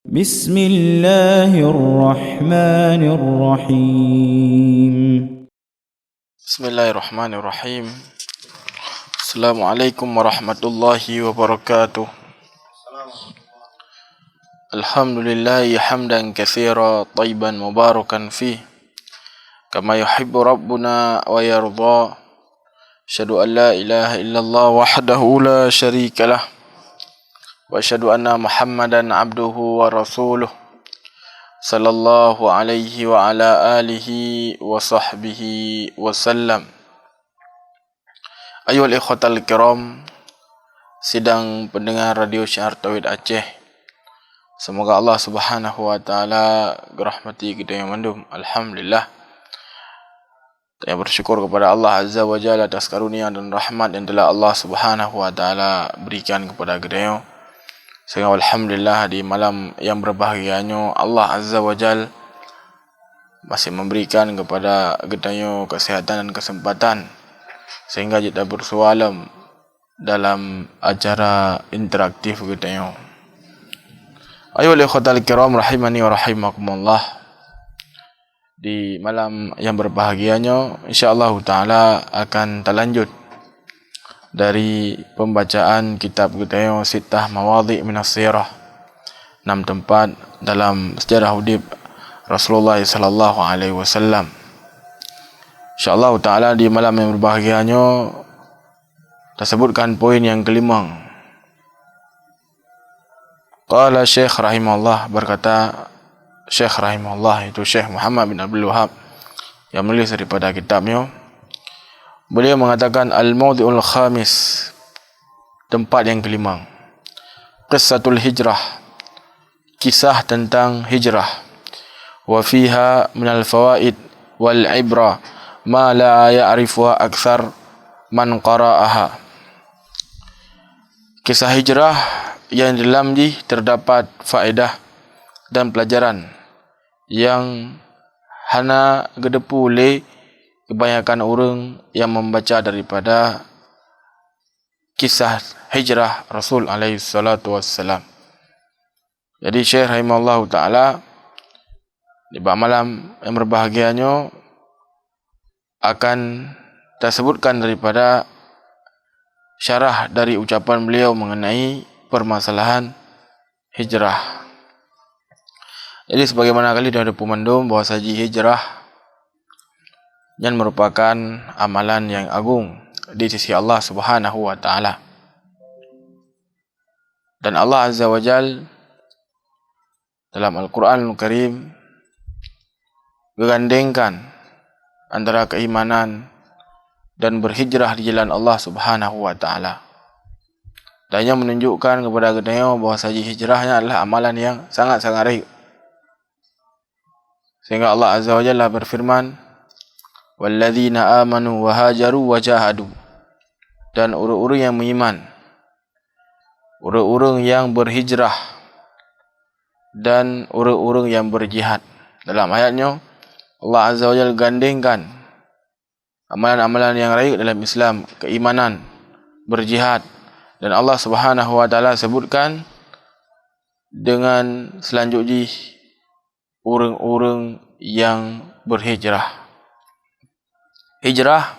بسم الله الرحمن الرحيم. بسم الله الرحمن الرحيم. السلام عليكم ورحمة الله وبركاته. الحمد لله حمدا كثيرا طيبا مباركا فيه كما يحب ربنا ويرضى. أشهد أن لا إله إلا الله وحده لا شريك له وأشهد أن محمدا عبده ورسوله صلى الله عليه وعلى آله وصحبه وسلم. Ayuhal ikhwatal kiram, sidang pendengar Radio Syiar Tauhid Aceh, semoga Allah Subhanahu wa taala merahmati kita yang mandum. Alhamdulillah, saya bersyukur kepada Allah Azza wa Jalla atas karunia dan rahmat yang telah Allah Subhanahu wa taala berikan kepada kita. Sehingga alhamdulillah di malam yang berbahagianya Allah Azza wa Jal masih memberikan kepada kita kesehatan dan kesempatan sehingga kita bersualam dalam acara interaktif kita. Ayuhal ikhwatal kiram rahimani wa rahimakumullah. Di malam yang berbahagianya insyaallah taala akan terlanjut dari pembacaan kitab kita Sittah Mawadhi' minas Sirah, 6 tempat dalam sejarah hidup Rasulullah sallallahu alaihi wasallam. Insyaallah taala di malam yang berbahagianya tersebutkan poin yang kelima. Qala Syekh rahimahullah, berkata Syekh rahimahullah, itu Syekh Muhammad bin Abdul Wahhab yang menulis daripada kitabnya. Beliau mengatakan al-mawdi'ul khamis, tempat yang kelima. Qissatul hijrah, kisah tentang hijrah. Wa fiha minal fawaid wal ibra ma la ya'rifuha akthar man qara'aha. Kisah hijrah yang dalam ni terdapat faedah dan pelajaran yang hana gedepu le kebanyakan orang yang membaca daripada kisah hijrah Rasul alaihi salatu wassalam. Jadi Syekh rahimahullah ta'ala di malam yang berbahagianya akan tersebutkan daripada syarah dari ucapan beliau mengenai permasalahan hijrah. Jadi sebagaimana kali dah ada pemandum bahawa saji hijrah yang merupakan amalan yang agung di sisi Allah Subhanahu wa taala. Dan Allah Azza wa Jal dalam Al-Quranul Karim menggandengkan antara keimanan dan berhijrah di jalan Allah Subhanahu wa taala. Dan yang menunjukkan kepada kita bahawa saji hijrahnya adalah amalan yang sangat-sangat baik. Sehingga Allah Azza wa Jalla berfirman, walladzina amanu wa hajaru wa jahadu, dan orang-orang yang beriman, orang-orang yang berhijrah dan orang-orang yang berjihad. Dalam ayatnya Allah Azza wa Jalla gandengkan amalan-amalan yang baik dalam Islam, keimanan, berjihad, dan Allah Subhanahu wa taala sebutkan dengan selanjutnya orang-orang yang berhijrah. Hijrah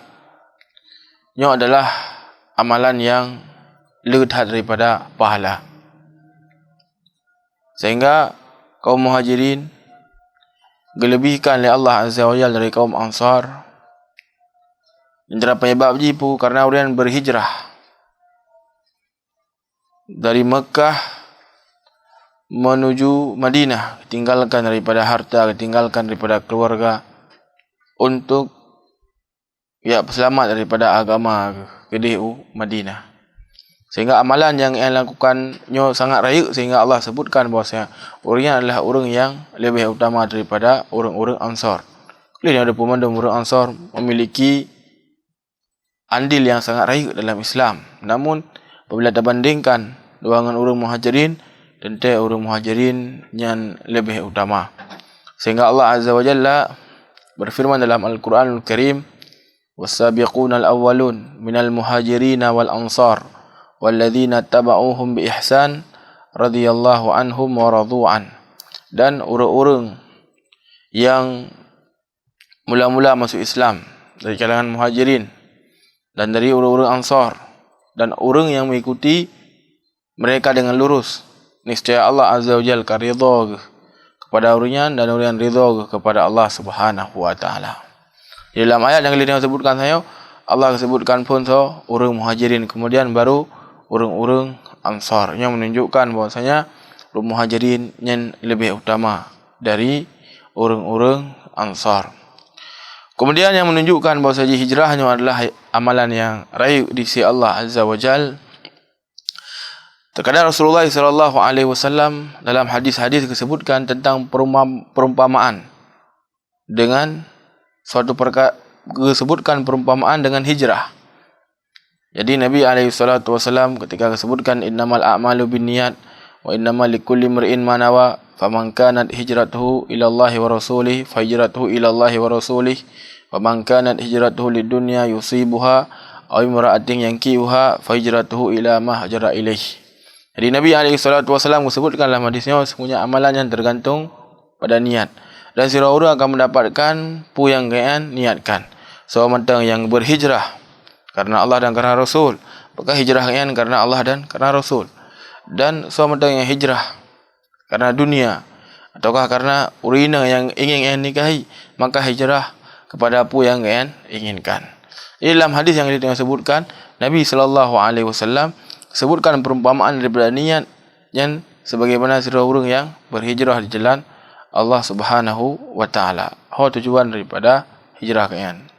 ini adalah amalan yang lebih daripada pahala. Sehingga kaum muhajirin dilebihkan oleh Allah Azza wa Jalla dari kaum Ansar. Antara penyebab jipu karena orang berhijrah dari Mekah menuju Madinah, tinggalkan daripada harta, tinggalkan daripada keluarga untuk selamat daripada agama kedih Madinah. Sehingga amalan yang lakukannya sangat raya, sehingga Allah sebutkan bahawa orangnya adalah orang yang lebih utama daripada orang-orang Ansar. Kalau ada pemandang orang Ansar memiliki andil yang sangat raya dalam Islam. Namun apabila terbandingkan dengan orang muhajirin, tentu orang muhajirin yang lebih utama. Sehingga Allah Azza wa Jalla berfirman dalam Al-Quranul Karim, والسابقون الأولون من المهاجرين والأنصار والذين اتبعوهم بإحسان radhiyallahu anhum wa radu'an, dan orang-orang yang mula-mula masuk Islam dari kalangan muhajirin dan dari orang-orang Ansar dan orang yang mengikuti mereka dengan lurus, niscaya Allah Azza wa Jalla akan ridha kepada orangnya dan orang yang ridha kepada Allah Subhanahu wa taala. Dalam ayat yang kita sebutkan saya, Allah sebutkan pun orang muhajirin, kemudian baru orang-orang Ansar, yang menunjukkan bahwasanya orang muhajirin yang lebih utama dari orang-orang Ansar. Kemudian yang menunjukkan bahwasanya hijrahnya adalah amalan yang raih di sisi Allah Azza wa Jalla. Terkadang Rasulullah sallallahu alaihi wasallam dalam hadis-hadis disebutkan tentang perumpamaan dengan suatu perkara, disebutkan perumpamaan dengan hijrah. Jadi Nabi alaihi salatu wasallam ketika disebutkan innamal a'malu binniyat wa innamal likulli imri'in ma nawa faman kanat hijratuhu ila Allahi wa rasulih fa hijratuhu ila Allahi wa rasulih wa man kanat hijratuhu lidunya yusibuha aw imra'atin yankihuha fa hijratuhu ila ma hajara ilaih. Jadi Nabi SAW sebutkan dalam hadisnya, semuanya amalan yang tergantung pada niat. Dan setiap orang akan mendapatkan pu yang kalian niatkan. Seorang yang berhijrah karena Allah dan karena Rasul, maka hijrah kalian karena Allah dan karena Rasul. Dan seorang yang hijrah karena dunia ataukah karena urina yang ingin kalian nikahi, maka hijrah kepada pu yang kalian inginkan. Dalam hadis yang disebutkan, Nabi SAW sebutkan perumpamaan daripada niat yang sebagaimana setiap orang yang berhijrah di jalan Allah Subhanahu wa taala. Tujuan daripada hijrah kalian.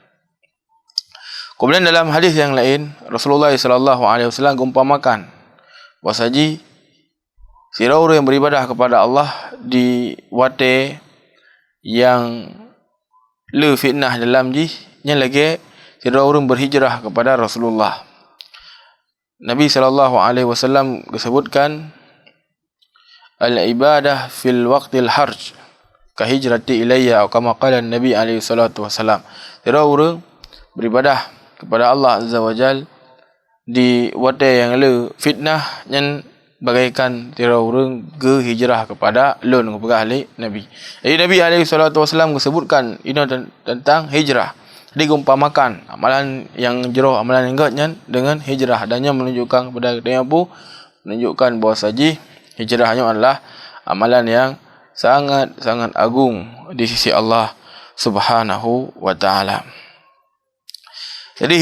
Kemudian dalam hadis yang lain, Rasulullah SAW umpamakan bahwasanya setiap orang yang beribadah kepada Allah di wate yang le fitnah dalam nya lagi setiap orang berhijrah kepada Rasulullah. Nabi SAW disebutkan al-ibadah fil waqtil harj ka hijrati ilayya, atau kama qala Nabi SAW. Tidak orang beribadah kepada Allah Azza wa Jal di waktu yang le fitnah yang bagaikan tidak orang ke hijrah kepada lon kepada ahli Nabi. Jadi Nabi SAW disebutkan ini tentang hijrah. Diumpamakan amalan yang jero, amalan yang enggaknya dengan hijrah, adanya menunjukkan kepada dia pun menunjukkan bahawa saji hijrahnya adalah amalan yang sangat agung di sisi Allah Subhanahu wa taala. Jadi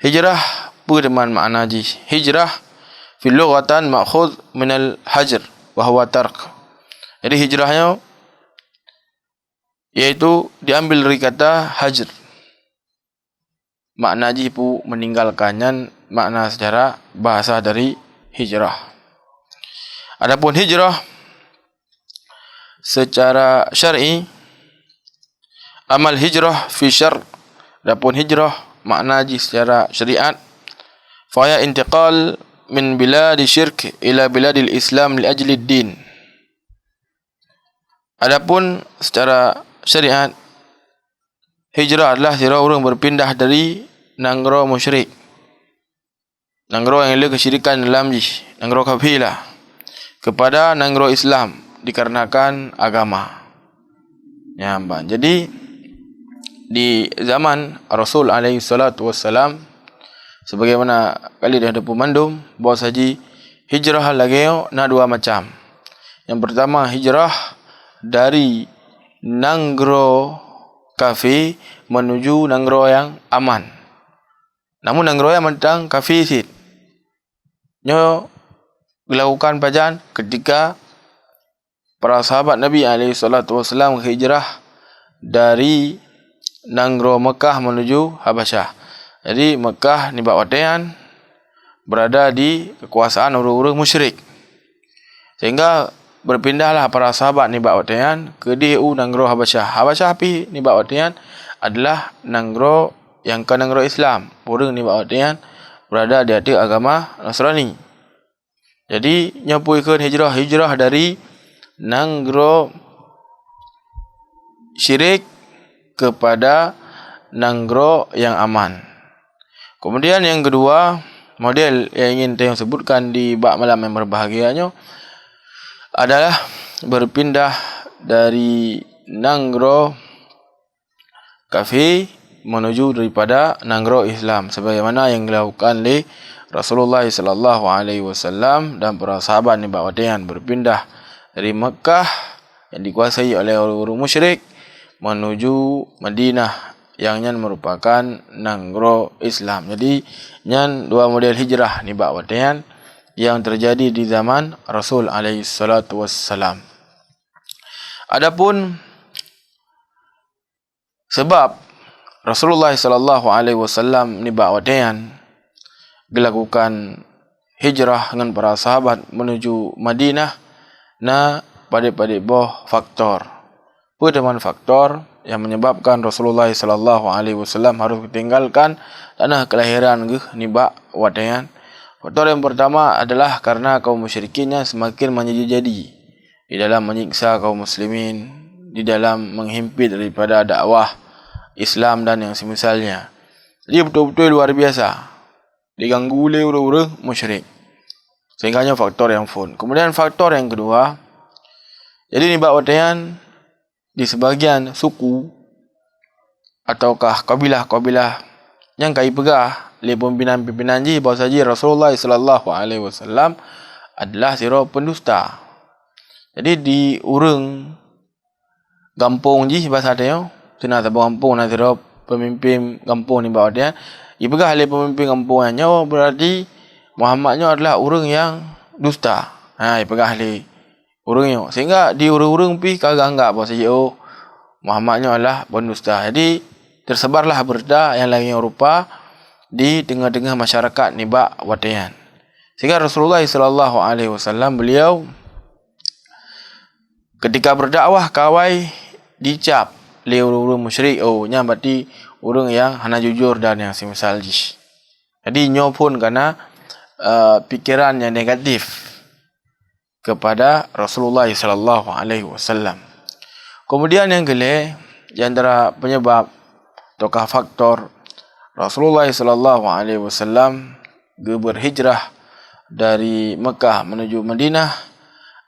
hijrah berdeman makna hijrah fil lughatan ma'khudh min al-hajr wa huwa tark. Jadi hijrahnya yaitu diambil dari kata hajr. Makna jipu meninggalkannya, makna secara bahasa dari hijrah. Adapun hijrah secara syar'i, amal hijrah fi syar'. Adapun hijrah makna secara syariat, fa ya intiqal min biladi syirk ila biladil Islam li ajli din. Adapun secara syariat, hijrah adalah setiap orang berpindah dari negara musyrik, negara yang ada kesyirikan dalam negara kafilah, kepada negara Islam dikarenakan agama. Ya, jadi di zaman Rasul alaihi salatu wassalam, sebagaimana kali dah ada pemandum bahawa saji hijrah lagi na dua macam. Yang pertama hijrah dari negara kafir menuju negara yang aman. Namun negara yang mentang kafir sit nyo dilakukan pajan ketika para sahabat Nabi alaihi salatu wasallam hijrah dari negara Mekah menuju Habasyah. Jadi Mekah ni bawatan berada di kekuasaan orang-orang musyrik. Sehingga berpindahlah para sahabat ni bawatan ke DU negara Habasyah. Habasyah api ni bawatan adalah negara yang ke negara Islam. Orang ni bawatan berada di atas agama Nasrani. Jadi nyapu ikut hijrah dari negara syirik kepada negara yang aman. Kemudian yang kedua model yang ingin saya sebutkan di bab malam yang berbahagianya adalah berpindah dari Nanggro Cafe menuju daripada Nanggro Islam, sebagaimana yang dilakukan oleh Rasulullah sallallahu alaihi wasallam dan para sahabat ni bawadian, berpindah dari Mekah yang dikuasai oleh orang-orang musyrik menuju Madinah yang nyan merupakan Nanggro Islam. Jadi nyan dua model hijrah ni bawadian yang terjadi di zaman Rasul alaihi salatu wassalam. Adapun sebab Rasulullah sallallahu alaihi wasallam ni bawadian dilakukan hijrah dengan para sahabat menuju Madinah na pada boh faktor. Pertama faktor yang menyebabkan Rasulullah sallallahu alaihi wasallam harus tinggalkan tanah kelahiran ni bawadian. Faktor yang pertama adalah karena kaum musyrikinnya semakin menjadi-jadi di dalam menyiksa kaum muslimin, di dalam menghimpit daripada dakwah Islam dan yang semisalnya. Jadi betul-betul luar biasa diganggu oleh orang-orang musyrik. Sehingganya faktor yang pun. Kemudian faktor yang kedua, jadi ni bawadian di sebagian suku ataukah kabilah-kabilah yang kai pegah oleh pimpinan-pimpinan ji bahawa saja Rasulullah sallallahu alaihi wasallam adalah sira pendusta. Jadi di urang kampung ji bahasa dia, sina tabang kampung na sira pemimpin kampung ni bahawa dia pegah oleh pemimpin kampungnya berarti Muhammadnya adalah orang yang dusta. Pegah oleh orangnya, sehingga di urang-urang pi kagak anggap bahawa saja Muhammadnya adalah pendusta. Jadi tersebarlah berita yang lain rupa di tengah-tengah masyarakat ni bawadian. Sehingga Rasulullah sallallahu alaihi wasallam beliau ketika berdakwah kawai dicap oleh orang-orang musyrik, nya berarti orang yang hana jujur dan yang semisal ji. Jadi nyo pun karena pikiran yang negatif kepada Rasulullah sallallahu alaihi wasallam. Kemudian yang kedua, di antara penyebab atau faktor Rasulullah sallallahu alaihi wasallam berhijrah dari Mekah menuju Madinah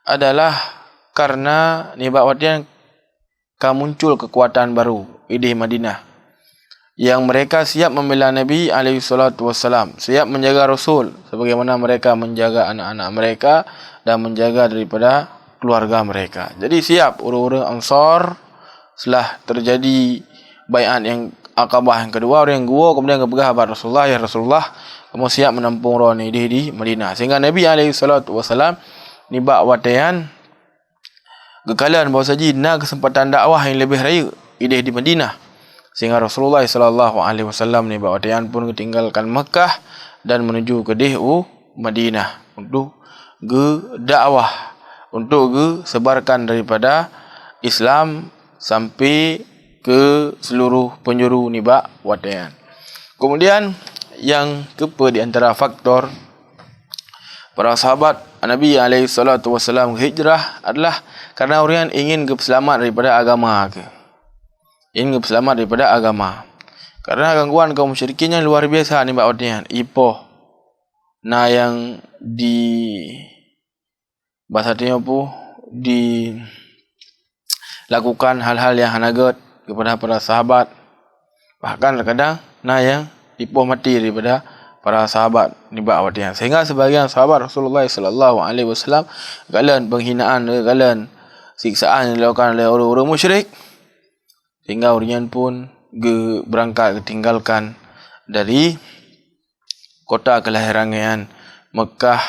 adalah karena ni bawadian muncul kekuatan baru di Madinah yang mereka siap membela Nabi alaihi salatu wassalam, siap menjaga Rasul sebagaimana mereka menjaga anak-anak mereka dan menjaga daripada keluarga mereka. Jadi siap orang-orang Ansar setelah terjadi baiat yang Aqabah yang kedua, orang yang gua kemudian kepegah kepada Rasulullah, ya Rasulullah kamu siap menampung orang ini di Madinah. Sehingga Nabi alaihi salatu wassalam ni bawadian kekalan bahawa saja kesempatan dakwah yang lebih raya di Madinah. Sehingga Rasulullah sallallahu alaihi wasallam ni bawadian pun tinggalkan Mekah dan menuju ke Madinah untuk dakwah, untuk sebarkan daripada Islam sampai ke seluruh penjuru ni bawadian. Kemudian yang keempat di antara faktor para sahabat Nabi alaihi salatu wasallam hijrah adalah karena orang ingin selamat daripada agama ingin selamat daripada agama. Karena gangguan kaum musyrikin yang luar biasa ni bawadian. Ipoh na yang di bahasa dia pu dilakukan hal-hal yang hanagat kepada para sahabat. Bahkan terkadang na yang ipoh mati daripada para sahabat ni bawadian. Sehingga sebahagian sahabat Rasulullah sallallahu alaihi wasallam galan penghinaan, galan siksaan yang dilakukan oleh orang-orang musyrik, sehingga orang pun berangkat tinggalkan dari kota kelahiran Mekah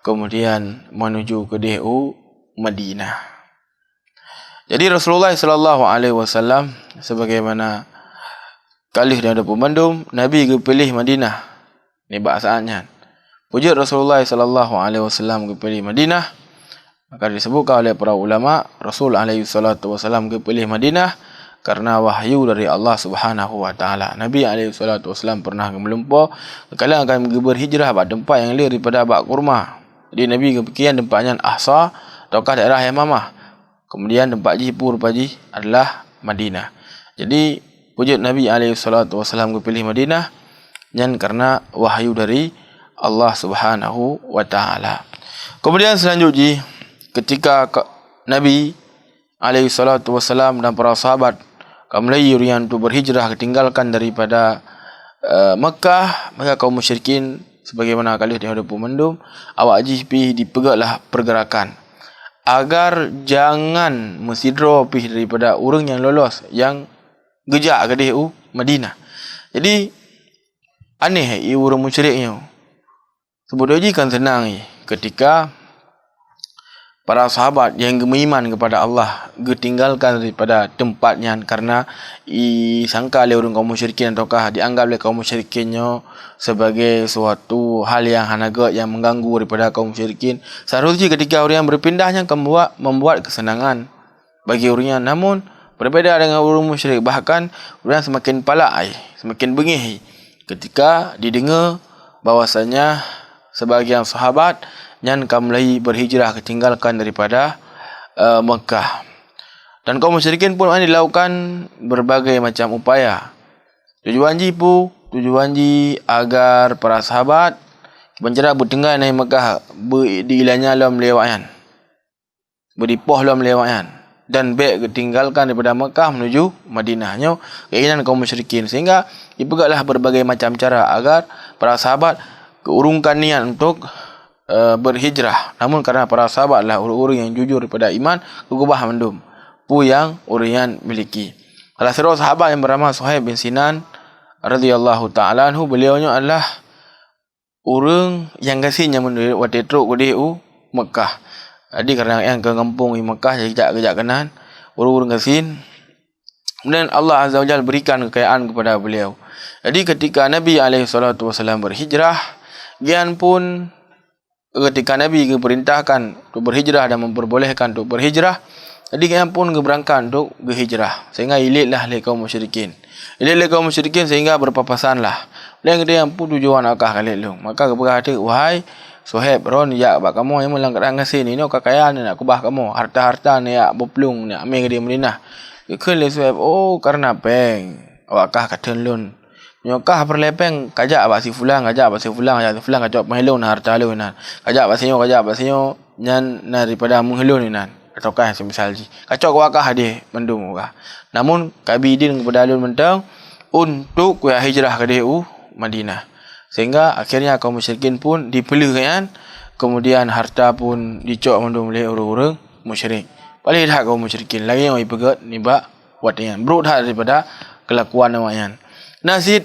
kemudian menuju ke Madinah. Jadi Rasulullah sallallahu alaihi wasallam sebagaimana kalih dan ada pemandum Nabi pilih Madinah ni bahasaannya. Wujud Rasulullah sallallahu alaihi wasallam pilih Madinah, maka disebutkan oleh para ulama Rasul alaihi salatu wasallam pilih Madinah karena wahyu dari Allah Subhanahu wa taala. Nabi alaihi salatu wasallam pernah melumpur kala akan berhijrah pada tempat yang lain daripada bak kurma. Jadi Nabi kepikiran tempatnya Ahsa ataukah daerah Yamamah. Kemudian tempat jipur paji adalah Madinah. Jadi wujud Nabi alaihi salatu wasallam pilih Madinah dan karena wahyu dari Allah Subhanahu wa taala. Kemudian selanjutnya ketika Nabi alaihi salatu wasalam dan para sahabat kaum Melayu yang tu berhijrah tinggalkan daripada Mekah, maka kaum musyrikin sebagaimana kali dia ada pemendum awak pi dipegaklah pergerakan agar jangan mesidro pi daripada orang yang lolos yang gejak ke dia Madinah. Jadi aneh orang musyriknya. Sebetulnya kan senang ketika para sahabat yang beriman kepada Allah ditinggalkan daripada tempatnya karena disangka oleh orang kaum musyrikin ataukah dianggap oleh kaum musyrikinnya sebagai suatu hal yang hanaga yang mengganggu daripada kaum musyrikin. Seharusnya ketika orang yang berpindahnya membuat kesenangan bagi orang yang, namun berbeza dengan orang musyrik, bahkan orang semakin palak, semakin bengih ketika didengar bahwasanya sebahagian sahabat yang kaum Melayu berhijrah ketinggalkan daripada Mekah. Dan kaum musyrikin pun dilakukan berbagai macam upaya. Tujuan agar para sahabat menjadi bertinggal di Mekah diilanya dalam lewatnya. Beripoh dalam lewatnya. Dan baik ketinggalkan daripada Mekah menuju Madinahnya keinginan kaum musyrikin, sehingga dipegaklah berbagai macam cara agar para sahabat keurungkan niat untuk berhijrah. Namun karena para sahabat lah orang-orang yang jujur daripada iman, kegubah mendum pu yang orang yang miliki. Salah seorang sahabat yang bernama Suhaib bin Sinan radhiyallahu taala anhu, beliaunya adalah orang yang kasihnya menuju watetruk ke Mekah. Jadi kerana yang ke kampung di Mekah kejap kanan orang-orang kasih. Kemudian Allah Azza wa Jalla berikan kekayaan kepada beliau. Jadi ketika Nabi alaihi salatu wasallam berhijrah, gian pun ketika Nabi diperintahkan untuk berhijrah dan memperbolehkan untuk berhijrah, jadi gian pun berangkat untuk berhijrah, sehingga ilitlah oleh kaum musyrikin. Ilitlah kaum musyrikin sehingga berpapasanlah. Dan dia pun tujuan akah kali lu. Maka berkata, wahai Suhaib, ron ya bak kamu yang melang kerang kasih ni kekayaan ni nak kubah kamu, harta-harta ni ya berpelung ni ambil ke dia Madinah. Ikut Suhaib, oh karena peng awak kah kata lun. Nyokah perlepeng kajak abak si fulang, kajak kajak pengelun harta lu nan. Kajak basinyo nyan daripada menghelun ni nan. Ataukah semisal ji. Kacau kawakah dia mendung kah. Namun kabidin kepada alun mentang untuk kuya hijrah ke dia Madinah. Sehingga akhirnya kaum musyrikin pun dipelihkan, kemudian harta pun dicok mendung oleh orang-orang musyrik. Paling dah kaum musyrikin lagi yang ipegat ni bak watian. Bro dah daripada kelakuan namanya. Nasib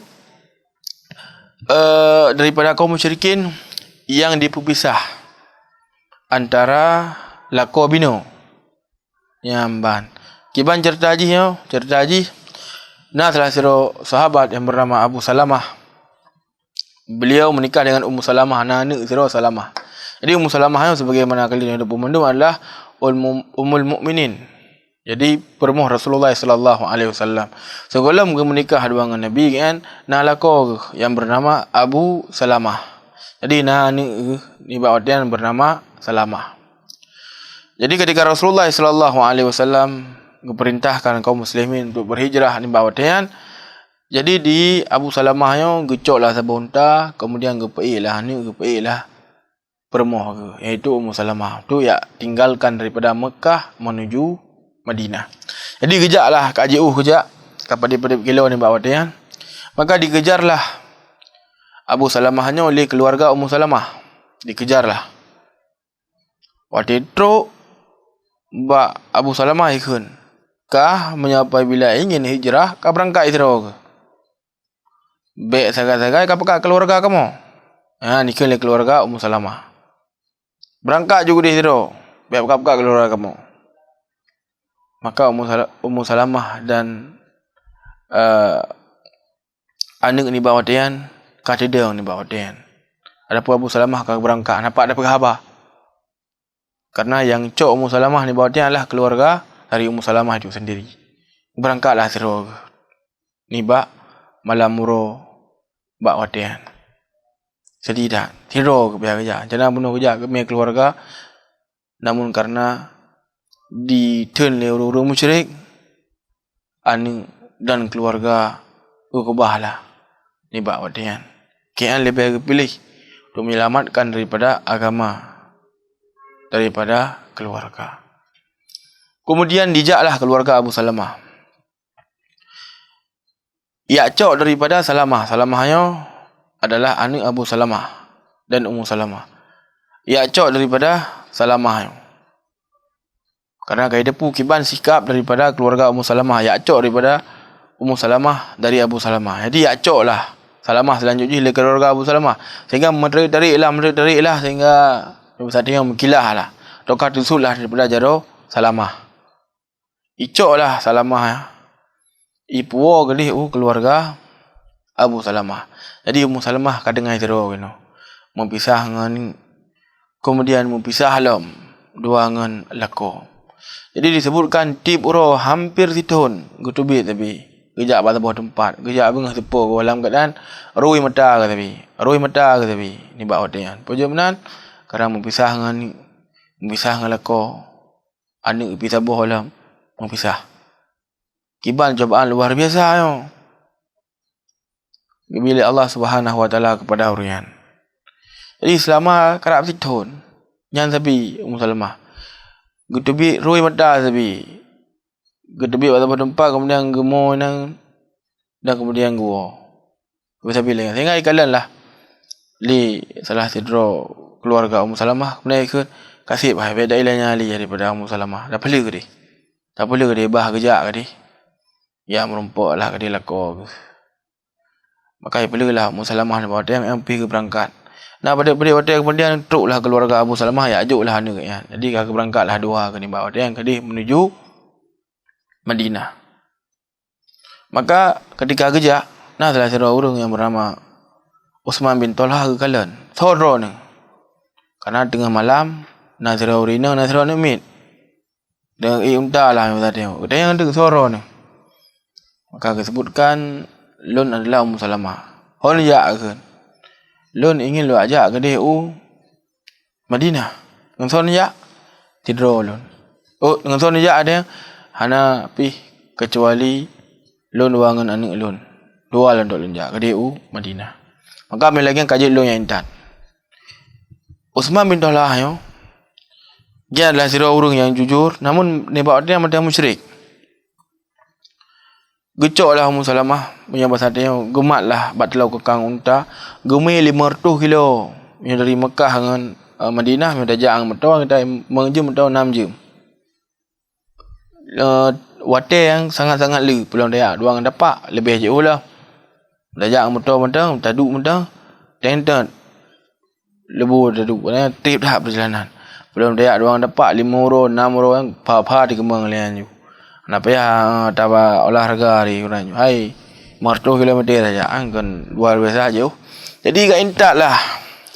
daripada kaum musyrikin yang dipisah antara lako bino nyamban. Kiban cerita haji nah salah seorang sahabat yang bernama Abu Salamah. Beliau menikah dengan Ummu Salamah, anak Sirah Salamah. Jadi Ummu Salamah sebagaimana kali yang ada pemandung adalah Ummul Mukminin. Jadi permuh Rasulullah sallallahu alaihi wasallam. Sebelum menikah dengan Nabi kan nalako yang bernama Abu Salamah. Jadi ni bawatan bernama Salamah. Jadi ketika Rasulullah sallallahu alaihi wasallam memerintahkan kaum muslimin untuk berhijrah ni bawatan, jadi di Abu Salamah yang gecoklah sabunta, kemudian gepeilah permoh ke, iaitu Ummu Salamah tu ya tinggalkan daripada Mekah menuju Madinah. Jadi kejaklah kejak kepada kilo ni bawatan. Maka dikejarlah Abu Salamahnya oleh keluarga Ummu Salamah. Dikejarlah. Waktu itu Abu Salamah ikut kah menyapa bila ingin hijrah kah berangkat hijrah ke? Baik sagai-sagai kapakah keluarga kamu? Nikah oleh keluarga Ummu Salamah. Berangkat juga di hijrah. Baik kapakah keluarga kamu? Maka Ummu Salamah dan anak ni bawatan kata dia ni bawatan. Adapun Abu Salamah kah berangkat nampak ada khabar. Karena yang cok Ummu Salamah ni bawatan adalah keluarga dari Ummu Salamah itu sendiri. Berangkatlah hijrah. Ni malam muro bak watian. Sedih dah. Hero ke pihak kerja. Jangan bunuh kerja ke pihak keluarga. Namun karena di-turn oleh orang-orang musyrik, anak dan keluarga ubahlah ni bak watian. Kian lebih pilih untuk menyelamatkan daripada agama, daripada keluarga. Kemudian dijaklah keluarga Abu Salamah. Ya'cok daripada Salamah. Salamahnya adalah anak Abu Salamah dan Ummu Salamah. Ya'cok daripada Salamahnya. Karena kaya depu kiban sikap daripada keluarga Ummu Salamah. Ya'cok daripada Ummu Salamah dari Abu Salamah. Jadi ya'cok lah Salamah selanjutnya dari keluarga Abu Salamah. Sehingga menarik lah sehingga Satu yang mengkilah lah. Dokar tusul lah daripada jaro Salamah. Icok lah Salamah. Ipuo gedih keluarga Abu Salamah. Jadi Ummu Salamah kadengai jaro kena. Mempisah dengan kemudian mempisah alam dua dengan lako. Jadi disebutkan tip uro hampir setahun gutubit tapi gejak pada bawah tempat. Gejak bengah tepuk dalam keadaan rui mata ke tapi. Ni bak hotean. Pujuk menan karena mempisah dengan lako. Anak pisah boh dalam mempisah. Kiban cobaan luar biasa yo. Bila Allah Subhanahu Wa Taala kepada hurian. Jadi selama kerap setahun jangan sabi Ummu Salamah. Gutubi rui mata sabi. Gutubi pada tempat kemudian gemo nang dan kemudian gua. Gua sabi lagi. Sehingga ikalan lah li salah sidro keluarga Ummu Salamah kemudian ikut kasih bah beda ilahnya ali daripada Ummu Salamah. Dah perlu ke dia? Tak perlu ke dia bah kejak ke dia? Ya merumpuk lah ke dia lako. Maka perlulah Ummu Salamah bawa dia yang pergi ke berangkat. Nah pada hotel kemudian truklah keluarga Abu Salamah ya ajuklah anak ya. Jadi kau berangkatlah dua ke ni bawa dia yang kedih menuju Madinah. Maka ketika kejak nah salah seorang orang yang bernama Utsman bin Talha ke kalan. Soro ni. Karena tengah malam Nazra urina Nazra ni mit. Dan unta lah yang tadi. Dia yang tengah soro ni. Maka disebutkan Lun adalah Ummu Salamah. Hon ya ke. Lun ingin lu ajak ke dia Madinah. Dengan son ya tidur Lun. Dengan son ya ada hana pi kecuali Lun wangan anak Lun. Dua Lun dok Lun jak ke dia Madinah. Maka ambil lagi kaji Lun yang intan. Utsman bin Talha yo. Dia adalah seorang orang yang jujur namun nebak dia macam musyrik. Gecoklah Ummu Salamah punya bahasa dia gematlah batlau kekang unta gemi 500 kilo yang dari Mekah dengan Madinah yang dah jang metau kita menjum metau 6 jam. Wate yang sangat-sangat le pulang dia dua orang dapat lebih jauh lah. Dah jang metau taduk metau tentet lebu taduk trip dah perjalanan. Pulang dia dua orang dapat 5 euro 6 euro yang pa di kembang lian ju. Kenapa ya tawa olahraga hari orang hai 100 kilometer saja kan luar biasa jauh. Jadi gak intat lah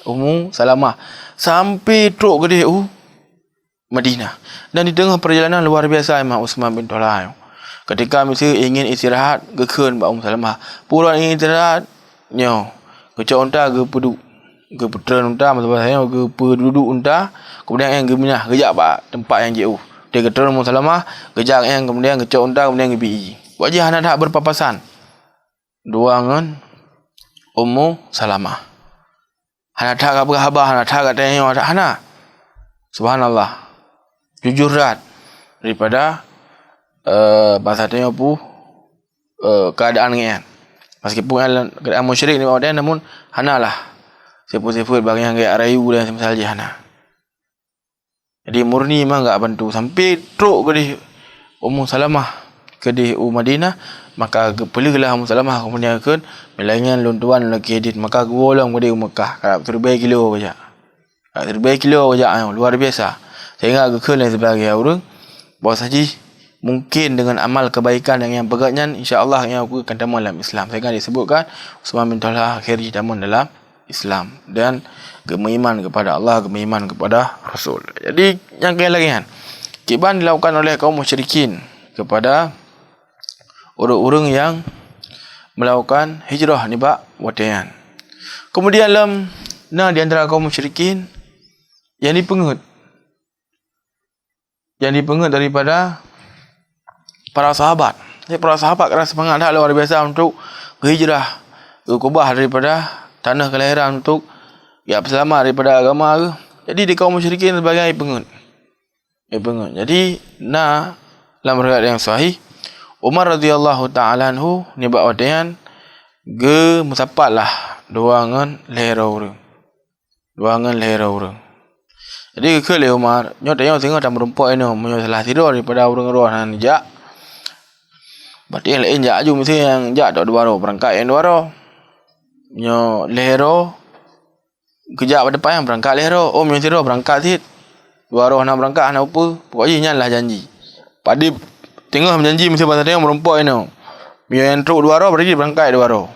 Ummu Salamah sampai truk ke dia Madinah. Dan di tengah perjalanan luar biasa Imam Utsman bin Talha. Ketika mesti ingin istirahat gekeun Ummu Salamah. Pulang ingin istirahat nyo kecok unta ke peduk ke putran unta macam saya ke penduduk unta kemudian yang geminah kejak pak tempat yang jauh. Dia ketua Ummu Salamah, kejak yang kemudian kecok unta, kemudian kebi. Wajah anak tak berpapasan. Dua dengan Ummu Salamah. Anak tak berkhabar, anak tak tanya, anak. Subhanallah. Jujur rat. Daripada bahasa tanya pun keadaan ni. Meskipun keadaan musyrik ni bawa namun anak lah. Siput-siput bagi yang kayak rayu dan misalnya anak. Jadi murni memang enggak bantu sampai truk ke di Ummu Salamah ke di Madinah. Maka perlulah Ummu Salamah kemudian ke melangan luntuan lagi edit maka golong ke di Mekah kalau terbaik kilo saja. Terbaik kilo saja luar biasa. Sehingga ke dan sebagai orang bahawa saja mungkin dengan amal kebaikan yang pegatnya insya-Allah yang aku akan tamu dalam Islam. Sehingga disebutkan Utsman bin Talha akhirnya tamu dalam Islam dan keimanan kepada Allah, keimanan kepada Rasul. Jadi yang kaya lagi kan, kiban dilakukan oleh kaum musyrikin kepada orang-orang yang melakukan hijrah ni bak watian. Kemudian di antara kaum musyrikin yang dipengut daripada para sahabat. Jadi para sahabat kerana semangat dah luar biasa untuk hijrah ke Kubah daripada tanah kelahiran untuk ya selamat daripada agama ke. Jadi di kaum musyrikin sebagai pengut. Jadi dalam riwayat yang sahih, Umar radhiyallahu taala anhu ni buat wadian ge musapatlah dua ngan lehera urang. Jadi ke le Umar, nyo tengok dalam rumput ini, menyo salah tidur daripada urang roh nan jak. Berarti yang lain jak aju mesti yang jak dak dua roh, berangkat yang dua roh. Nyo lehera kejap pada depan yang berangkat lehera. Oh menyo tidur berangkat sit. Dua roh nak berangkat nak apa? Pokoknya nyalah janji. Padi tengok janji mesti pasal dia merompok ini. Biar yang truk dua roh berarti berangkat dua roh.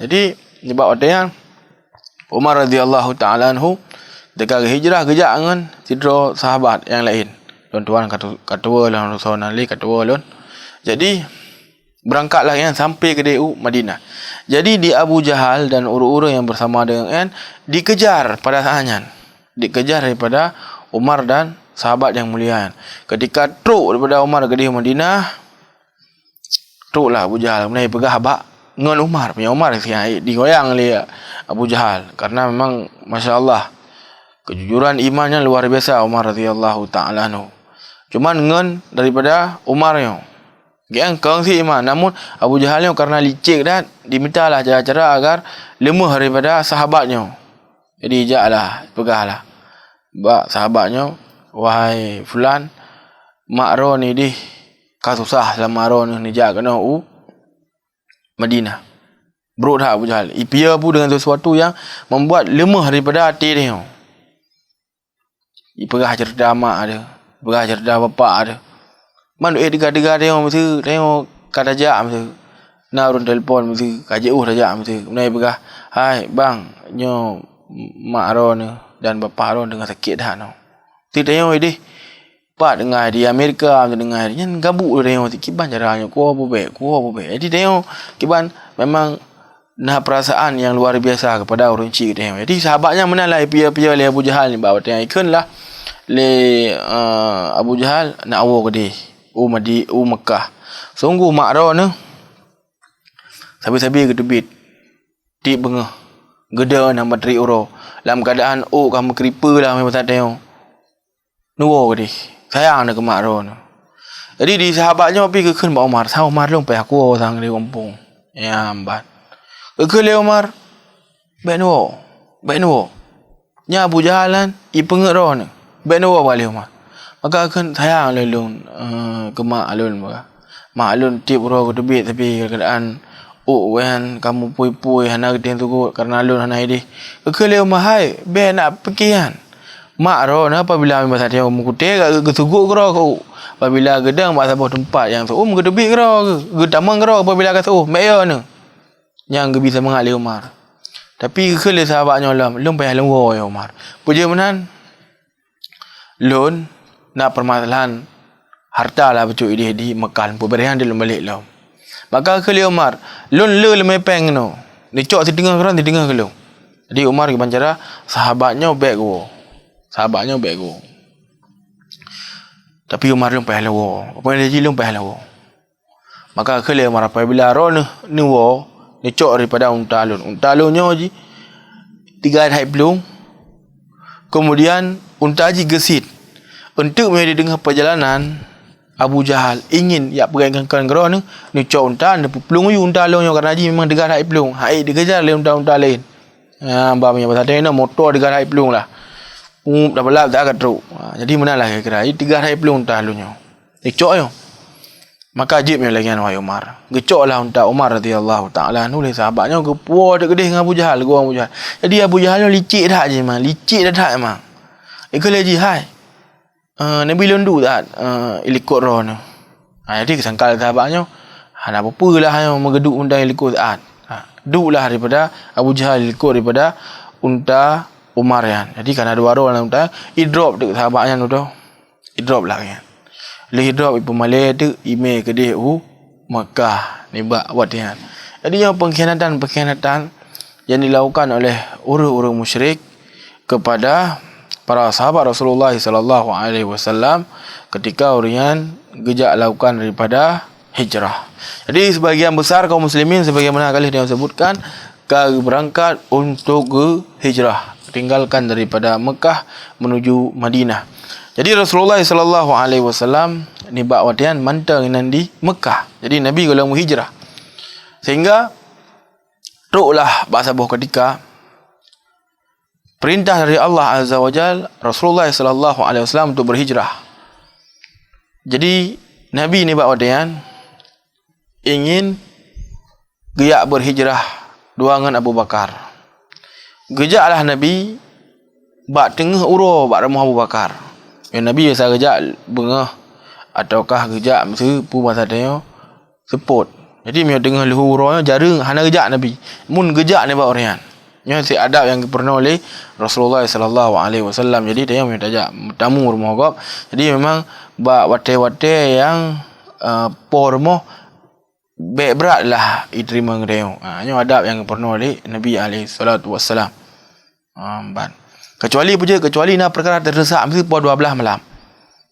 Jadi sebab yang Umar radhiyallahu taala anhu dekat hijrah kejap dengan tidur sahabat yang lain. Tuan-tuan katua lah Rasul Ali katua lon. Jadi berangkatlah kan sampai ke DU Madinah. Jadi di Abu Jahal dan orang-orang yang bersama dengan dikejar pada saatnya. Dikejar daripada Umar dan sahabat yang mulia. Ketika truk daripada Umar ke Madinah, truklah Abu Jahal mulai pegah habak ngan Umar. Punya Umar digoyang oleh Abu Jahal karena memang masya-Allah kejujuran imannya luar biasa Umar radhiyallahu taala anhu. Cuman ngan daripada Umar yo. Yang kongsi iman, namun Abu Jahal yo karena licik dan dimintalah cara-cara agar lemah daripada sahabatnya. Jadi jaklah pegahlah bak sahabatnya, wahai fulan, makro ni di kasusah selama ro ni jak kena Madinah. Bro dah Abu Jahal. Ipia pun dengan sesuatu yang membuat lemah daripada hati dia. Ipegah cerita mak ada, pegah cerita bapak ada. Man degar-degar dia mesti tengok kata jak mesti. Nak urun telefon mesti kajak dah mesti. Menai pegah, hai bang, nyo mak ro ni dan bapa ro dengan sakit dah no. Ti tengok dia. Pak dengar di Amerika dengar dia gabuk dia tengok kiban caranya ku apa baik. Jadi tengok kiban memang nah perasaan yang luar biasa kepada orang cik dia. Jadi sahabatnya menalah pia-pia le Abu Jahal ni bawa tengok ikanlah le Abu Jahal nak awo ke dia. Mekah. Sungguh mak ro ni sabi-sabi ke tebit. Ti bengah. Geda nak materi uro. Dalam keadaan kamu kripa lah memang tak tengok. Nuwo ke dia. Sayang nak ke mak ro ni. Jadi di sahabatnya pergi ke Mak Umar. Sao Umar long pergi aku sang di kampung. Ya ambat. Ke le Umar. Baik nuwo. Nya Abu Jahalan i penget ro ni. Baik nuwo balik Umar. Maka kan sayang lelun ke mak alun maka. Mak alun tip ro ke tebit tapi keadaan wen kamu pui-pui hana keteng tu karena alun hana ini. Ke le Umar hai be nak pergi kan. Mak ro na apabila masa dia mengutih ke suguk ro ko. Apabila gedang mak sabah tempat yang tu ke tebit ro ke tamang ro apabila kata mek yo ni. Yang bisa mengalih Umar. Tapi ke le sahabatnya lom payah lengwo ya Umar. Puja menan lon nak permasalahan harta lah betul dia di Mekah pemberian dia balik lah. Maka ke le Umar lon le mepeng no. Ni cok di tengah ke lo. Jadi Umar ke bancara sahabatnya baik go. Tapi Umar lom payah lewo. Apa dia lom payah lewo. Maka ke le Umar apabila ro ni wo ni cok daripada unta alunnya ji 3 hari belum. Kemudian unta ji gesit. Untuk dia dengar perjalanan Abu Jahal ingin ya pergi kan gero ni cok unta ada pelung unta alunnya karena ji memang 3 hari belum. Hai dikejar le unta lain. Amba punya pasal dia motor 3 hari belum lah. Dah balap tak truk. Jadi manalah kira 3 hari belum unta alunnya. Cok yo. Maka ajibnya lagi wahai Umar. Gecoklah unta Umar radhiyallahu taala anhu le sahabatnya ke puah dekat dengan Abu Jahal gua Abu Jahal. Jadi Abu Jahal licik dah je memang, licik dah memang. Ikut lagi hai. Nabi londu tak ilikut roh ni. Jadi kesangkal sahabatnya nak apa lah yang megeduk unta ilikut saat. Duklah daripada Abu Jahal ilikut daripada unta Umar kan. Jadi kan ada roh dalam unta, drop dekat sahabatnya tu. Drop lah kan. Lagi drop ibu Malay tu email ke dia Mekah ni buat dia. Jadi yang pengkhianatan yang dilakukan oleh orang-orang musyrik kepada para sahabat Rasulullah sallallahu alaihi wasallam ketika orang gejak lakukan daripada hijrah. Jadi sebagian besar kaum muslimin sebagaimana kali dia sebutkan berangkat untuk hijrah, tinggalkan daripada Mekah menuju Madinah. Jadi Rasulullah sallallahu alaihi wasallam ni bak watian mantang di Mekah. Jadi Nabi kalau hijrah. Sehingga teruklah bak sabuh ketika perintah dari Allah Azza wa Jal Rasulullah sallallahu alaihi wasallam untuk berhijrah. Jadi Nabi ni bak watian ingin geyak berhijrah duangan Abu Bakar. Gejaklah Nabi bak tengah uro bak rumah Abu Bakar. Ya Nabi biasa gejak bengah ataukah gejak masa pu masa dia seput. Jadi dia tengah lehu uro jarang hana gejak Nabi. Mun gejak ni bak orang. Nya si adab yang pernah oleh Rasulullah sallallahu alaihi wasallam. Jadi dia minta ajak tamu rumah gop. Jadi memang bak wate-wate yang por rumah berat lah diterima dia. Ini adab yang pernah oleh Nabi SAW. Kecuali nak perkara terdesak mesti pukul 12 malam.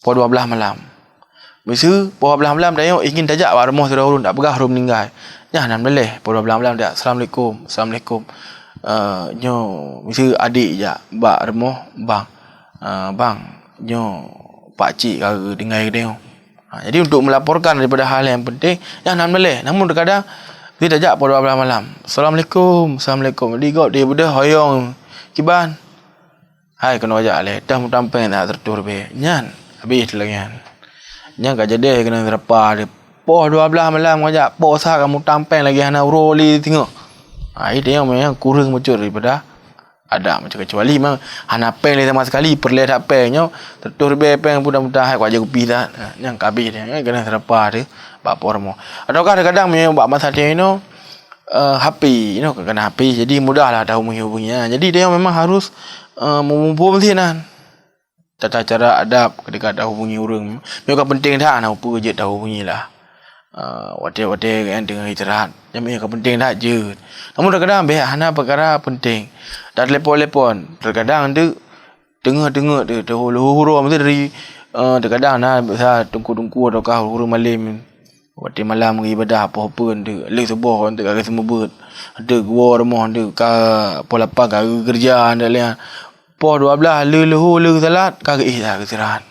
Pukul 12 malam. Mesti pukul 12 malam dia ingin tajak awak rumah sudah urun tak pegah rum meninggal. Jangan boleh pukul 12 malam dia. Assalamualaikum. Nyo mesti adik je bak rumah bang nyo pak cik kau dengar dia. Jadi untuk melaporkan daripada hal yang penting jangan boleh. Namun terkadang dia tajak pada 12 malam. Assalamualaikum. Jadi dia benda hoyong kiban. Hai kena ajak le. Dah mutampeng tak tertur be. Nyan habis lagi kan. Nyan gak jadi kena terapa dia. Poh 12 malam ajak poh sah kamu tampeng lagi hana uroli tengok. Itu yang memang kurang macam daripada ada macam kecuali memang hana peng le sama sekali perle tak pengnya tertur be peng mudah-mudah hai kuat kopi dah yang kabis dia kena terapa dia bak pormo atau kadang-kadang memang bak masa dia HP kena HP jadi mudahlah tahu menghubunginya. Jadi dia memang harus memupul mestinan tata cara adab ketika dah hubungi orang memang penting dah nak apa je tahu hubungilah wate-wate kan dengan istirahat yang memang penting dah je. Namun kadang-kadang be hana perkara penting dah telepon terkadang tu dengar dia huru mesti dari terkadang nah biasa tungku ataukah huru malam waktu malam ibadah apa-apa tu le sebuah untuk agak semua ber ada gua rumah tu ka pola pagi kerja anda lihat po 12 le salat kagak dah istirahat.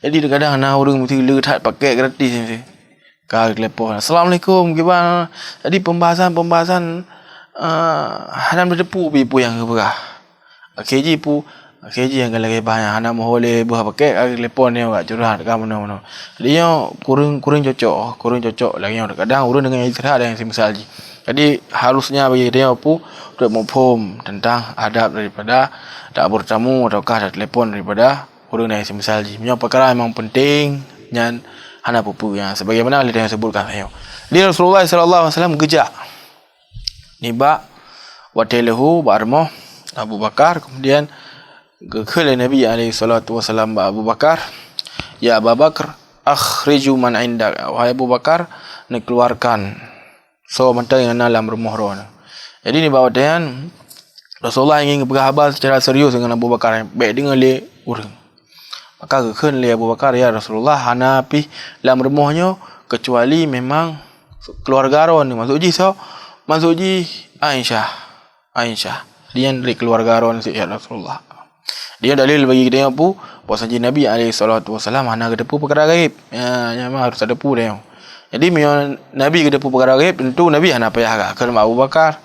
Jadi terkadang nah orang mesti le tak pakai gratis mesti ka telepon assalamualaikum gimana. Jadi pembahasan hanam depu pipu yang berah. KG yang kalau banyak hanam boleh buah pakai telepon ni agak curhat ke mana. Dia kurang cocok lagi yang kadang urun dengan istirahat yang semisal ji. Jadi harusnya bagi dia untuk memfaham tentang adab daripada tak bertamu ataukah ada telepon daripada urun yang semisal ji. Punya perkara memang penting dan hana pupu yang sebagaimana yang sebutkan saya. Dia Rasulullah sallallahu alaihi wasallam gejak niba watelhu barmo Abu Bakar, kemudian ke Nabi alaihi salatu wasallam Abu Bakar, ya Abu Bakar akhriju man indak, wahai Abu Bakar nak keluarkan so mentang yang dalam rumah ron. Jadi ni bawa dan Rasulullah ingin berkhabar secara serius dengan Abu Bakar baik dengan le urang. Maka ke le Abu Bakar, ya Rasulullah hana pi dalam rumahnya kecuali memang keluarga ron masuk ji Aisyah dia dari keluarga ron si ya Rasulullah. Dia dalil bagi dia apa puasa Nabi alaihi salatu wasallam hana kedepu perkara gaib. Memang harus ada pu dia. Jadi Nabi kedepu perkara gaib tentu Nabi hana payah agak ke Abu Bakar.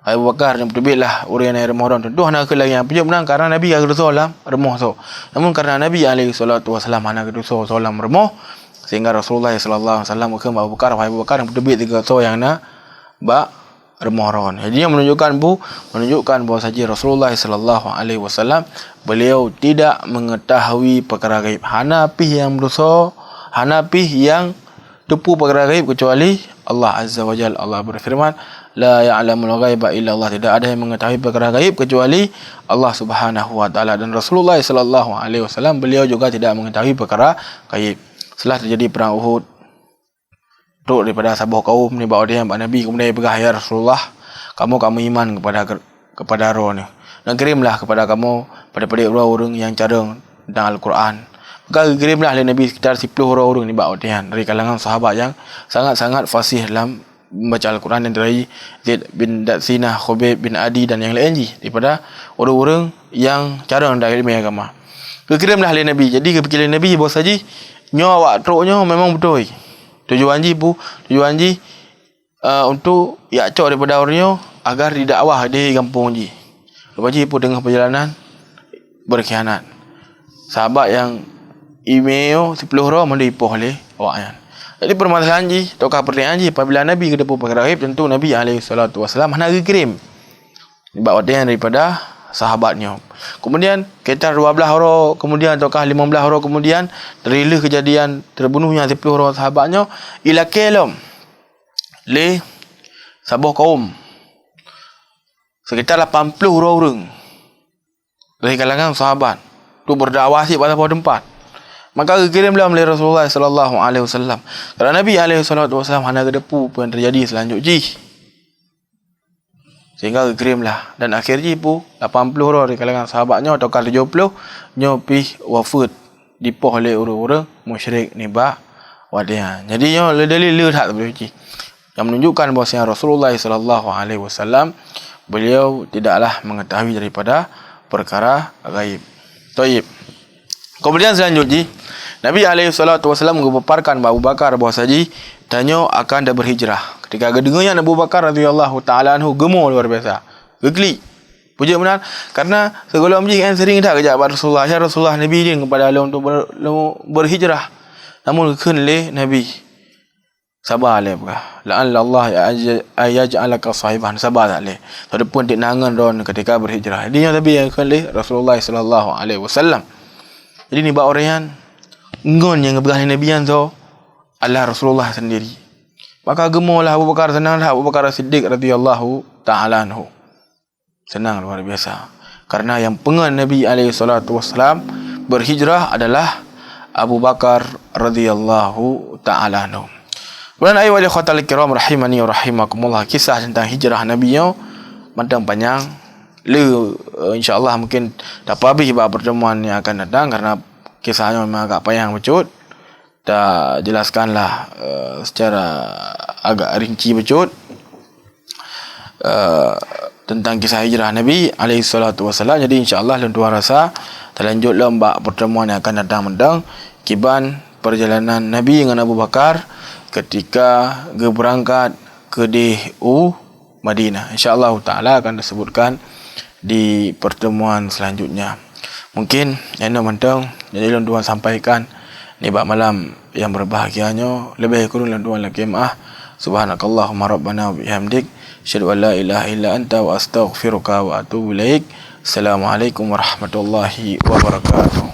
Abu Bakar yang berbeza orang yang Ramadan tentu hana ke lagi yang punya menang karena Nabi agak solam remah so. Namun karena Nabi alaihi salatu wasallam hana ke solam remah sehingga Rasulullah sallallahu alaihi wasallam ke Abu Bakar yang berbeza tiga so yang na ba Ramadan. Jadi yang menunjukkan bahawa saja Rasulullah sallallahu alaihi wasallam beliau tidak mengetahui perkara gaib. Hanafi yang berdosa, Hanafi yang tepu perkara gaib kecuali Allah Azza wa Jalla. Allah berfirman, la ya'lamul ghaiba illa Allah. Tidak ada yang mengetahui perkara gaib kecuali Allah Subhanahu wa taala. Dan Rasulullah sallallahu alaihi wasallam beliau juga tidak mengetahui perkara gaib. Setelah terjadi perang Uhud, tu daripada sahabat kaum ni bawa dia Nabi kemudian berkata, ya Rasulullah, kamu iman kepada roh ni. Dan kirimlah kepada kamu pada orang yang cadang tentang Al-Quran. Maka kirimlah oleh Nabi sekitar 10 orang ni bawa dia dari kalangan sahabat yang sangat-sangat fasih dalam membaca Al-Quran dari Zaid bin Datsinah, Khubayb bin Adi dan yang lain daripada orang-orang yang cara hendak ilmu agama. Kekirimlah oleh Nabi. Jadi kepikiran Nabi bahawa saja nyo awak truknya memang betul. Tujuan untuk cok daripada orangnya agar didakwah di kampung ji. Lepas ji pun tengah perjalanan berkhianat. Sahabat yang email 10 orang mandi ipoh oleh awaknya. Jadi permasalahan ji, tokah pertanyaan ji, apabila Nabi ke depan perkara gaib, tentu Nabi SAW mana kirim bawa dia daripada sahabatnya. Kemudian sekitar 12 orang, kemudian ataukah 15 orang kemudian terilah kejadian terbunuhnya 10 orang sahabatnya ila kelom le sabuh kaum sekitar 80 orang dari kalangan sahabat tu berdakwah pada tempat. Maka kirimlah oleh Rasulullah sallallahu alaihi wasallam. Kalau Nabi alaihi wasallam hanya kedepu apa yang terjadi selanjutnya. Sehingga kirimlah dan akhirnya pun 80 orang di kalangan sahabatnya atau 70 nyopi wafat dipoh oleh orang-orang musyrik niba wadian. Jadi yo dalil lihat begitu. Yang menunjukkan bahawa Rasulullah sallallahu alaihi wasallam beliau tidaklah mengetahui daripada perkara gaib. Taib. Kemudian selanjutnya Nabi SAW mengabarkan Abu Bakar bahawasanya tanya akan dah berhijrah. Ketika dengarnya Abu Bakar radhiyallahu taala anhu gemar luar biasa. Gegli. Puja benar karena segala macam yang sering dah kerja Rasulullah. Ya Rasulullah Nabi dia kepada Allah untuk berhijrah. Namun kenle Nabi sabar le buka. La'alla Allah yaj'alaka sahiban sabar le. Tadi pun dik nangan don ketika berhijrah. Dia Nabi yang kenle Rasulullah sallallahu alaihi wasallam. Jadi ni bak orang ngon yang berani Nabi yang tu Allah Rasulullah sendiri. Maka gemolah Abu Bakar, senanglah Abu Bakar Siddiq radhiyallahu ta'ala anhu. Senang luar biasa. Karena yang pengen Nabi SAW berhijrah adalah Abu Bakar radhiyallahu ta'ala anhu. Kemudian ayat wali khatal kiram rahimani wa rahimakumullah, kisah tentang hijrah Nabi yang matang panjang. InsyaAllah mungkin dapat habis pertemuan yang akan datang karena kisahnya memang agak panjang becut. Dah jelaskanlah secara agak rinci becut tentang kisah hijrah Nabi SAW. Jadi insyaAllah tuan rasa terlanjut lembak pertemuan yang akan datang mendang kiban perjalanan Nabi dengan Abu Bakar ketika berangkat ke DU Madinah. InsyaAllah ta'ala akan disebutkan di pertemuan selanjutnya. Mungkin yang mentang jadi tuan sampaikan ni bab malam yang berbahagianya lebih kurang tuan lagi maaf. Subhanakallahumma rabbana wa bihamdik asyhadu an la ilaha illa anta wa astaghfiruka wa atubu ilaik. Assalamualaikum warahmatullahi wabarakatuh.